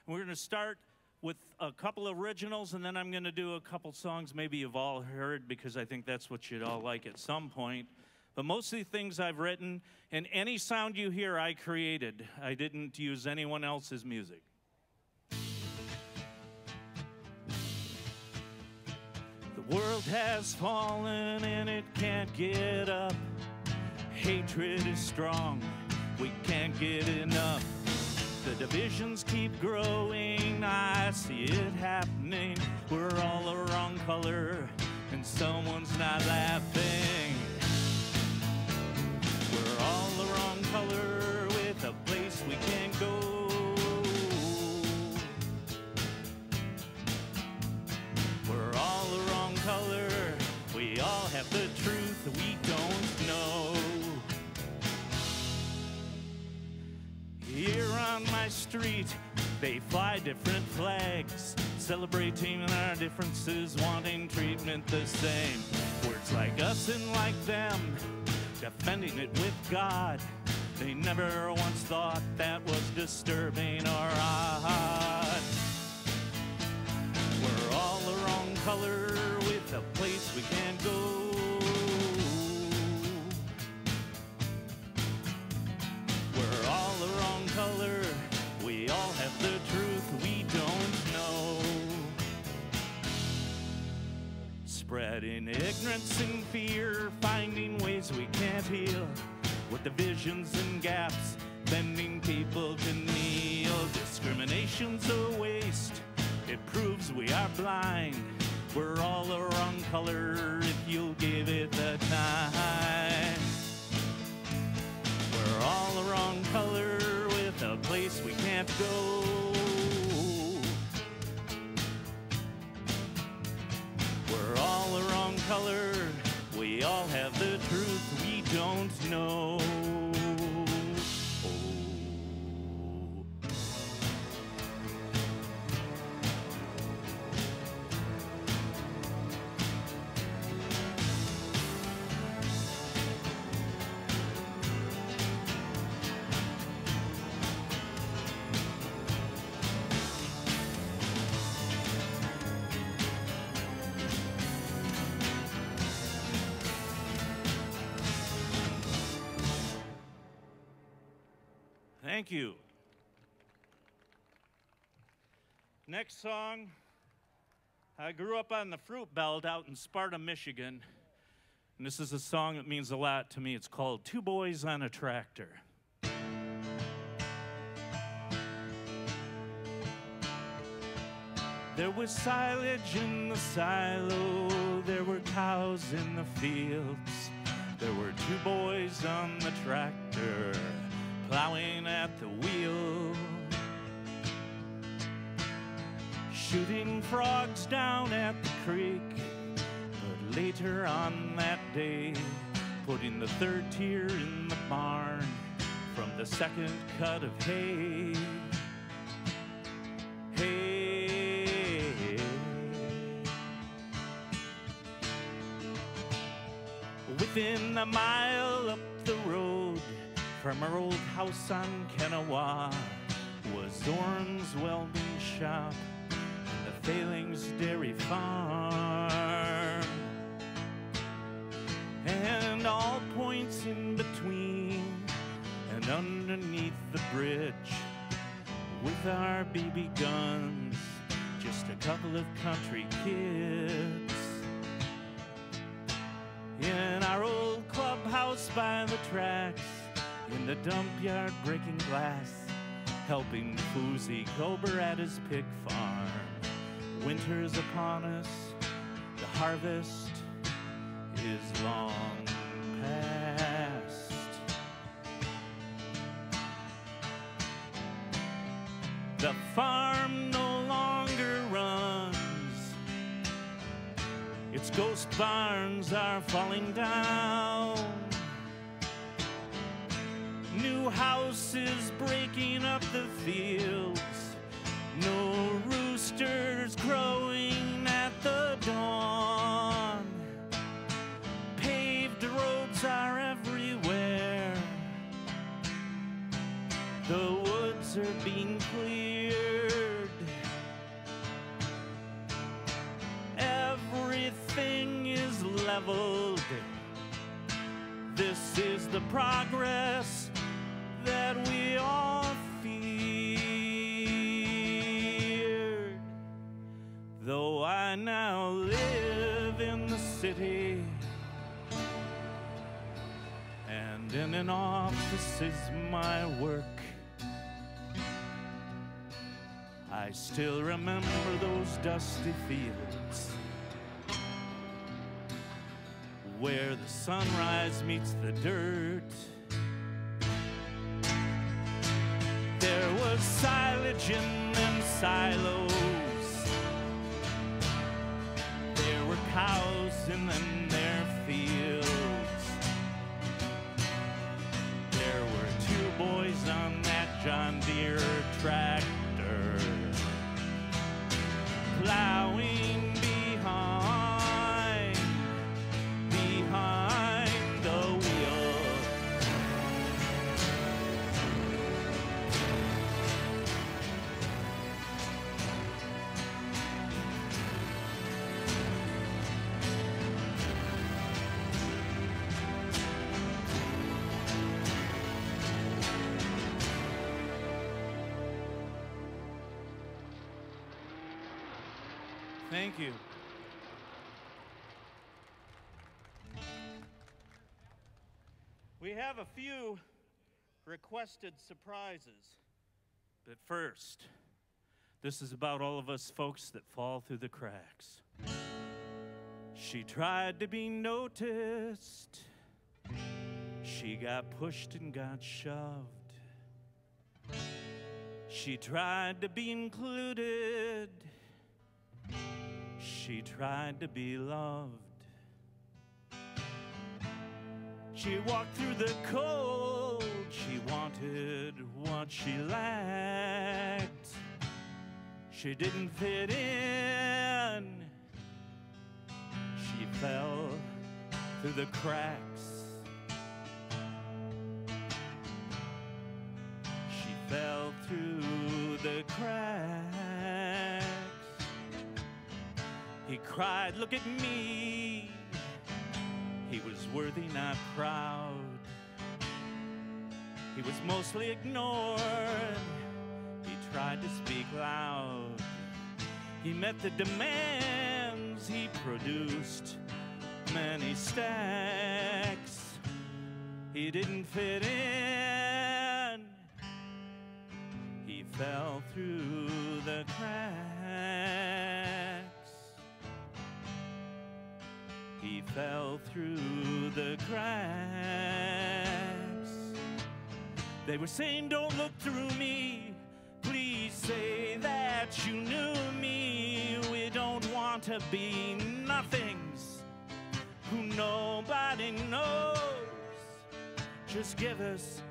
We're going to start with a couple originals, and then I'm going to do a couple songs maybe you've all heard, because I think that's what you'd all like at some point. But most of the things I've written, and any sound you hear I created. I didn't use anyone else's music. The world has fallen and it can't get up. Hatred is strong, we can't get enough. The divisions keep growing, I see it happening. We're all the wrong color and someone's not laughing. We're all the wrong color with a place we can't go. We're all the wrong color, we all have the truth we don't know. Here on my street, they fly different flags, celebrating our differences, wanting treatment the same. Words like us and like them, defending it with God. They never once thought that was disturbing or odd. We're all the wrong color with a place we can't go. We're all the wrong color, we all have the truth we don't know. Spreading ignorance and fear, finding ways we can't heal. With divisions and gaps, bending people to kneel. Discrimination's a waste, it proves we are blind. We're all the wrong color if you'll give it the time. We're all the wrong color with a place we can't go. We're all the wrong color, we all have the truth we don't know. Thank you. Next song, I grew up on the fruit belt out in Sparta, Michigan, and this is a song that means a lot to me. It's called Two Boys on a Tractor. There was silage in the silo, there were cows in the fields, there were two boys on the tractor, plowing at the wheel, shooting frogs down at the creek. But later on that day, putting the third tier in the barn from the second cut of hay. Hey, within a mile up the road from our old house on Kennewa was Zorn's welding shop and the Failings Dairy Farm, and all points in between and underneath the bridge with our BB guns, just a couple of country kids in our old clubhouse by the tracks, in the dump yard breaking glass, helping Fousey Kober at his pig farm. Winter's upon us, the harvest is long past. The farm no longer runs, its ghost barns are falling down. New houses breaking up the fields, no roosters crowing at the dawn. Paved roads are everywhere, the woods are being cleared. progress that we all feared. Though I now live in the city, and in an office is my work, I still remember those dusty fields where the sunrise meets the dirt. There was silage in them silos. There were cows in them their fields. There were two boys on that John Deere tractor, plowing behind the wheel. Thank you. We have a few requested surprises. But first, this is about all of us folks that fall through the cracks. She tried to be noticed. She got pushed and got shoved. She tried to be included. She tried to be loved. She walked through the cold. She wanted what she lacked. She didn't fit in. She fell through the cracks. She fell through the cracks. He cried, "Look at me." He was worthy, not proud. He was mostly ignored. He tried to speak loud. He met the demands. He produced many stacks. He didn't fit in. He fell through the cracks. He fell through the cracks. They were saying, "Don't look through me. Please say that you knew me. We don't want to be nothings who nobody knows. Just give us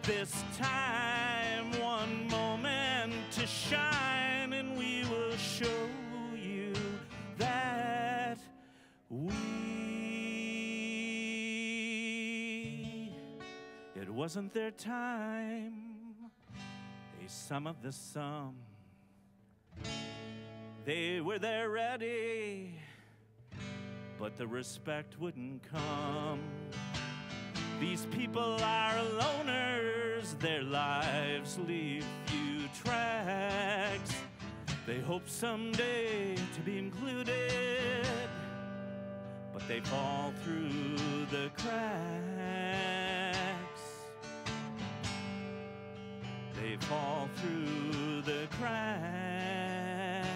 this time, one moment to shine, and we will show you that it wasn't their time. A sum of the sum. They were there ready, but the respect wouldn't come. These people are loners. Their lives leave few tracks. They hope someday to be included, but they fall through the cracks. They fall through the cracks.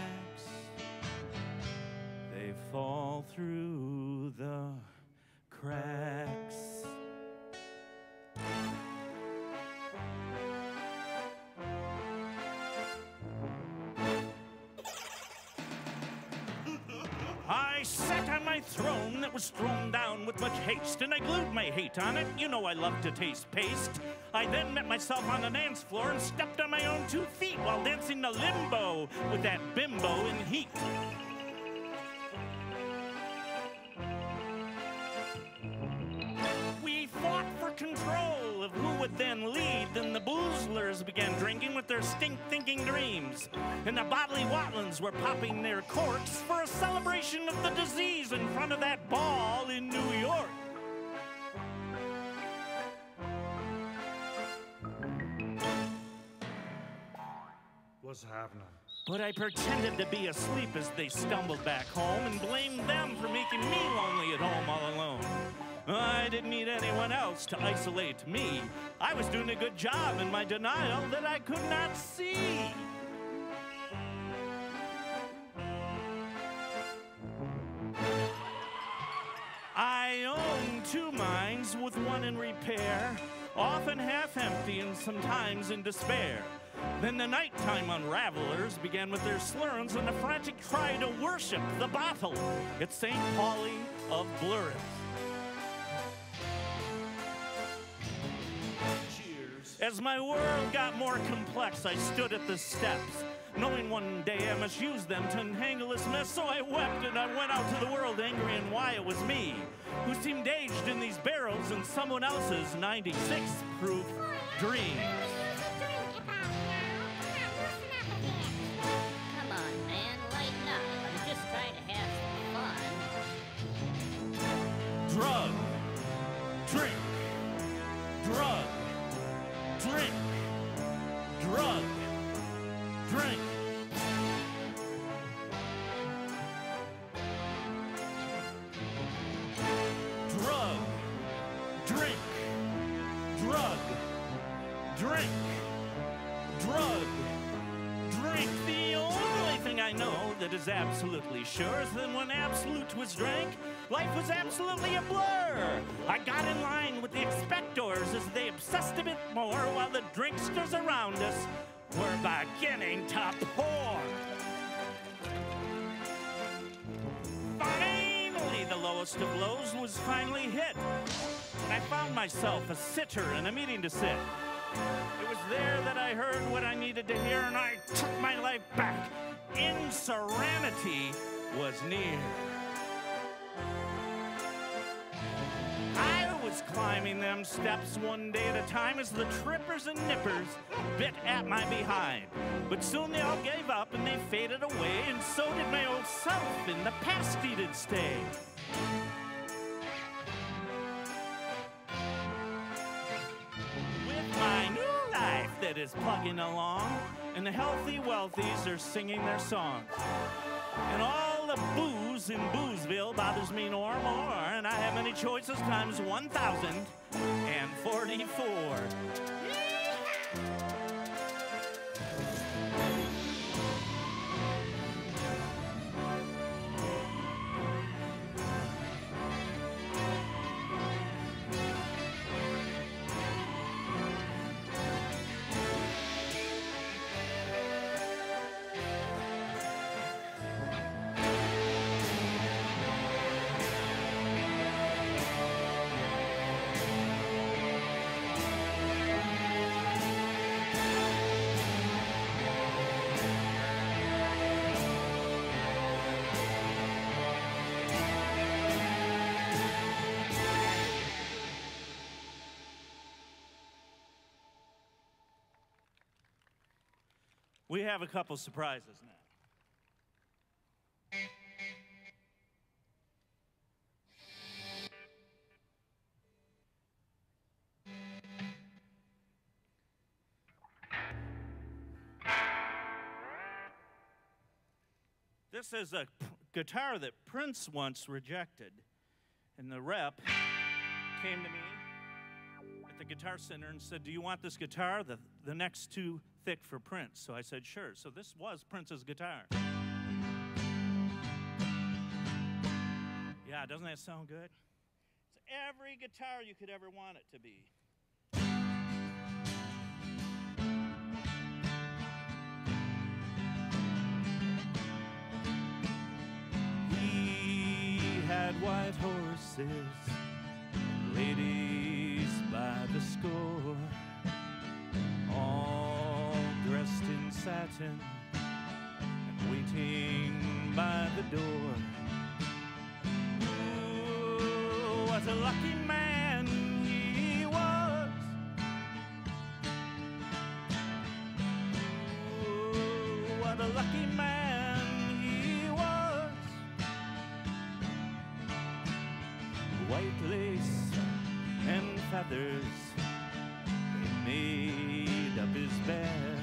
They fall through the cracks. I sat on my throne that was thrown down with much haste, and I glued my hate on it. You know I love to taste paste. I then met myself on the dance floor and stepped on my own 2 feet while dancing the limbo with that bimbo in heat. We fought for control of who would then lead, then the boozlers began drinking with their stink-thinking dreams, and the bodily watlins were popping their corks for a celebration of the disease in front of that ball in New York. What's happening? But I pretended to be asleep as they stumbled back home and blamed them for making me lonely at home all alone. I didn't need anyone else to isolate me. I was doing a good job in my denial that I could not see. I own two minds with one in repair, often half empty and sometimes in despair. Then the nighttime unravelers began with their slurrings and a frantic cry to worship the bottle. It's St. Pauli of Blurreth. Cheers. As my world got more complex, I stood at the steps, knowing one day I must use them to untangle this mess. So I wept and I went out to the world angry and why it was me who seemed aged in these barrels in someone else's 96 proof dream. Drug, drink, drug, drink, drug, drink. Drug, drink, drug, drink, drug, drink. The only thing I know that is absolutely sure is that when absolute was drank, life was absolutely a blur. I got in line with the expectors as they obsessed a bit more while the drinksters around us were beginning to pour. Finally, the lowest of lows was finally hit. And I found myself a sitter in a meeting to sit. It was there that I heard what I needed to hear, and I took my life back. Inserenity was near. I was climbing them steps one day at a time as the trippers and nippers bit at my behind. But soon they all gave up and they faded away, and so did my old self in the past he did stay. With my new life that is plugging along, and the healthy wealthies are singing their songs. And all the booze in Boozeville bothers me no more, and I have many choices times 1,044. We have a couple surprises now. This is a guitar that Prince once rejected, and the rep came to me at the Guitar Center and said, "Do you want this guitar? The next too thick for Prince." So I said, "Sure." So this was Prince's guitar. Yeah, doesn't that sound good? It's every guitar you could ever want it to be. He had white horses, ladies by the score, all dressed in satin and waiting by the door. Ooh, what a lucky man he was. Ooh, what a lucky man he was. White lace and feathers, they made up his bed.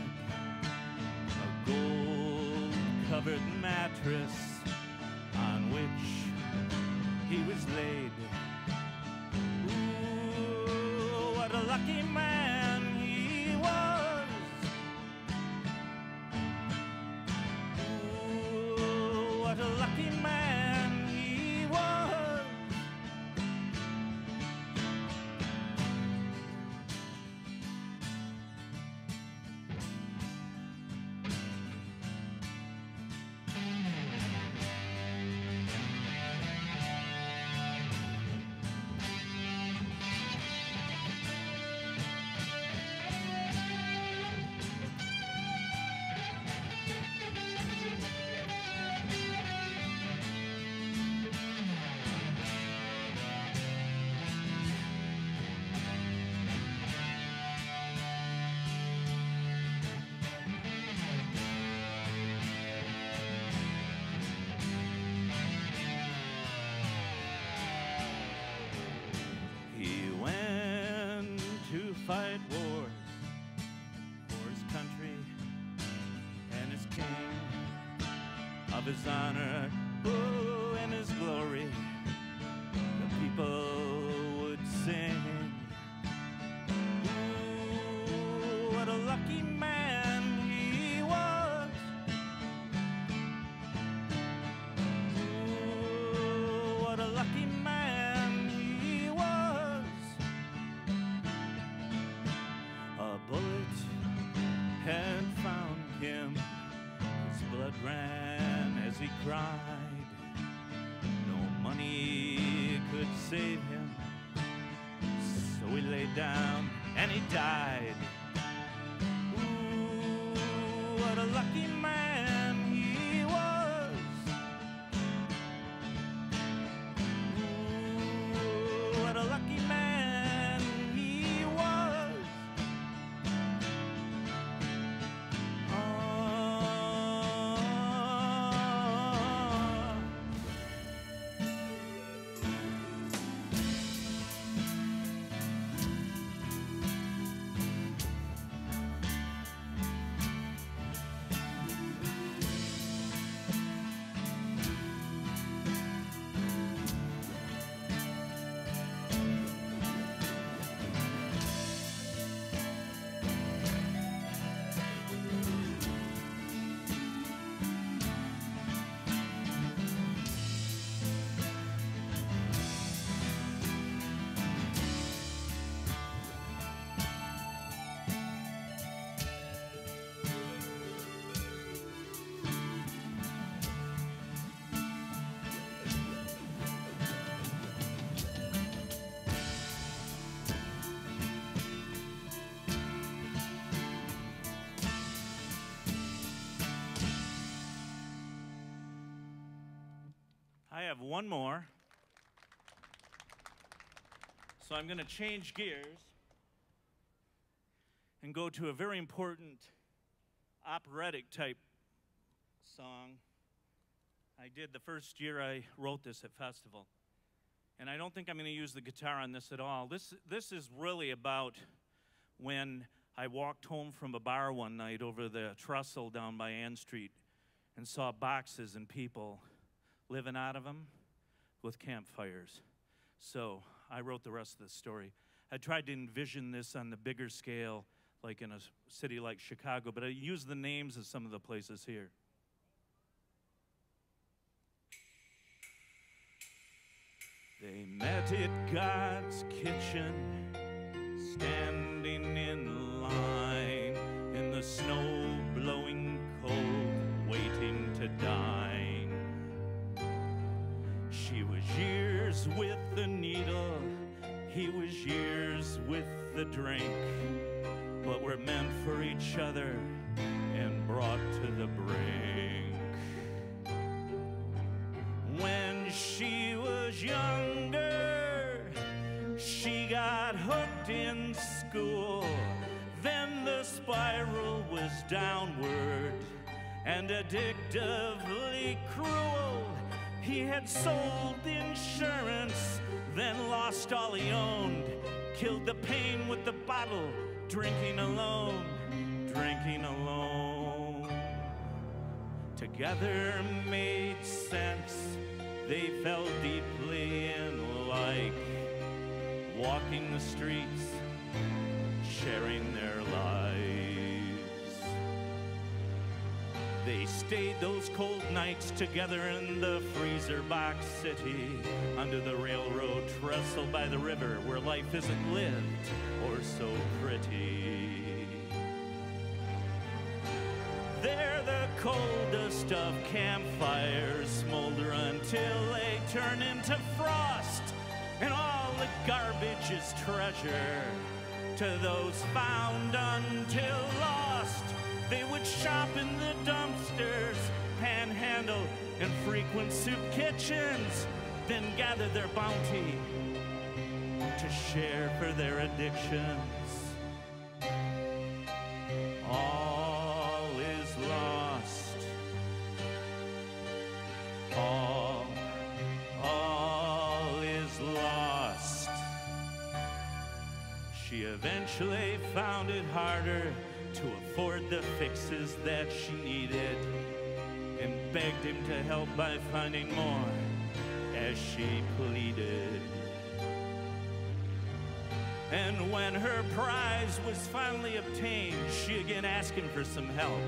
A covered mattress on which he was laid. Ooh, what a lucky man he was. Ooh, what a lucky man he was. Fight wars for his country and his king, of his honor, oh, and his glory, the people would sing. Ooh, what a lucky man he was. Ooh, what a lucky man he was. A bullet had found him. His blood ran as he cried. No money could save him, so he lay down and he died. Ooh, what a lucky man he was. Ooh, what a lucky man he was. I have one more. So I'm going to change gears and go to a very important operatic type song. I did the first year I wrote this at festival. And I don't think I'm going to use the guitar on this at all. This is really about when I walked home from a bar one night over the trestle down by Ann Street and saw boxes and people living out of them with campfires. So I wrote the rest of the story. I tried to envision this on the bigger scale, like in a city like Chicago, but I used the names of some of the places here. They met at God's kitchen, standing in line, in the snow blowing cold, waiting to dine. She was years with the needle, he was years with the drink, but were meant for each other and brought to the brink. When she was younger, she got hooked in school. Then the spiral was downward and addictively cruel. He had sold insurance, then lost all he owned, killed the pain with the bottle, drinking alone, drinking alone. To together made sense. They fell deeply in, like walking the streets, sharing their lives. They stayed those cold nights together in the freezer box city, under the railroad trestle by the river, where life isn't lived or so pretty. There the coldest of campfires smolder until they turn into frost, and all the garbage is treasure to those found until lost. They would shop in the dumpsters, panhandle in frequent soup kitchens, then gather their bounty to share for their addictions. All is lost. All is lost. She eventually found it harder to afford the fixes that she needed, and begged him to help by finding more as she pleaded. And when her prize was finally obtained, she again asked him for some help.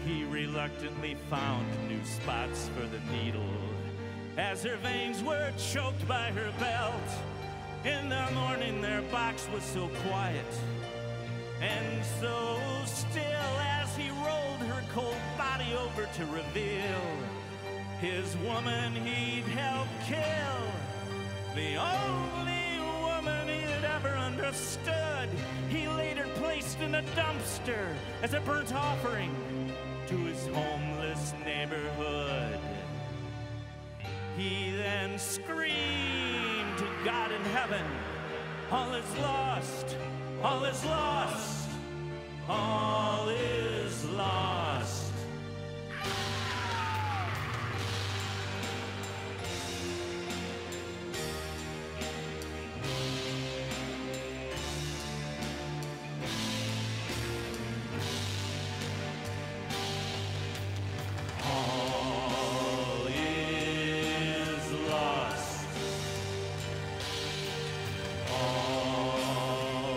He reluctantly found new spots for the needle as her veins were choked by her belt. In the morning their box was so quiet and so still, as he rolled her cold body over to reveal his woman he'd helped kill, the only woman he had ever understood. He later placed in a dumpster as a burnt offering to his homeless neighborhood. He then screamed to God in heaven, all is lost, all is lost, all is lost. All is lost.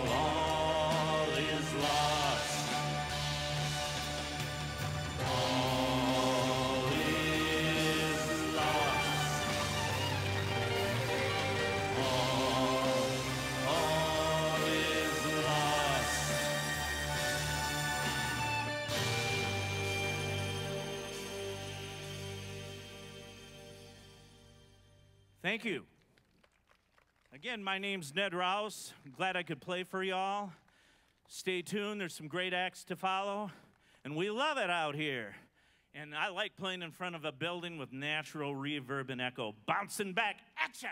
All is lost. All is lost. All is lost. Thank you. Again, my name's Ned Rouse. I'm glad I could play for y'all. Stay tuned, there's some great acts to follow, and we love it out here. And I like playing in front of a building with natural reverb and echo bouncing back at ya.